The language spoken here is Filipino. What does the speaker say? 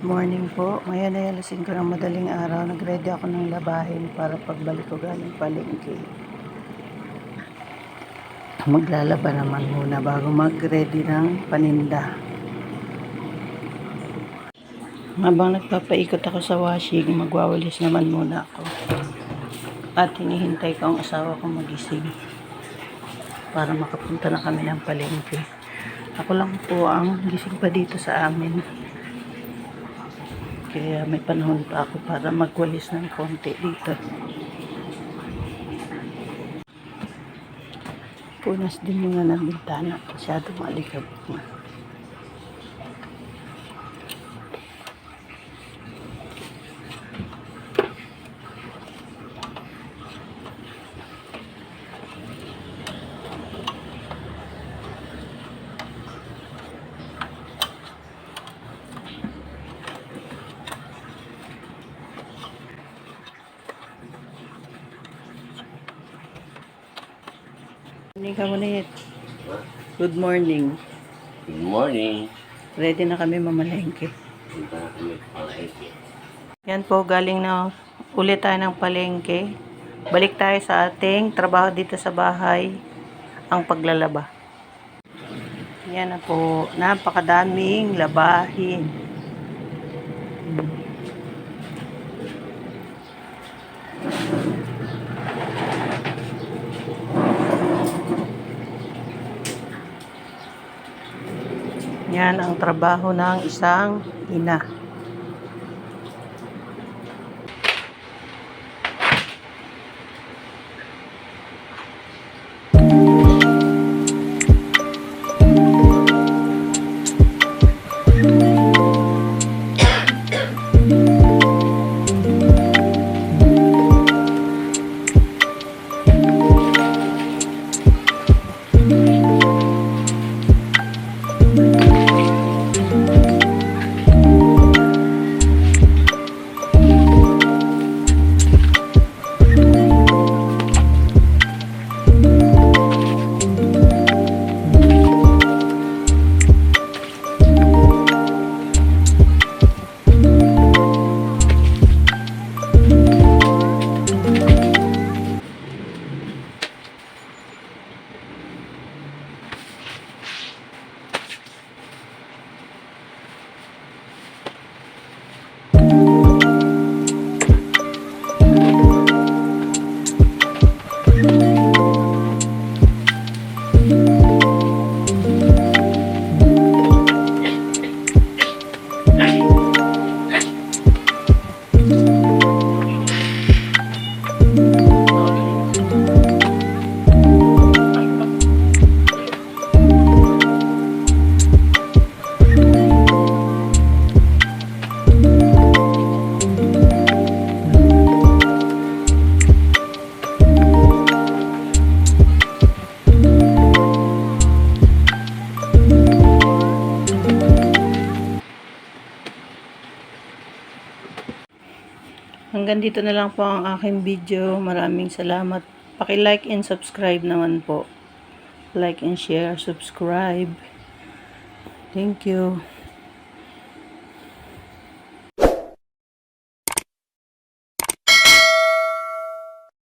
Morning po. Ngayon ay alas 5 ng madaling araw. Nag-ready ako ng labahin para pagbalik ko galing palengke. Maglalaba naman muna bago mag-ready ng paninda. Habang nagpapaikot ako sa washing, magwawalis naman muna ako. At hinihintay ko ang asawa ko magising para makapunta na kami ng palengke. Ako lang po ang gising pa dito sa amin. Kaya may panahon pa ako para magwalis ng konti dito. Punas din muna ng bintana. Masyadong alikabok na. Morning ka muna. Good morning. Good morning. Ready na kami mamalengke. Punta na kami palengke. Yan po, galing na ulit tayo ng palengke. Balik tayo sa ating trabaho dito sa bahay, ang paglalaba. Yan na po, napakadaming labahin. Yan ang trabaho ng isang ina. Hanggang dito na lang po ang aking video. Maraming salamat. Paki-like and subscribe naman po. Like and share, subscribe. Thank you.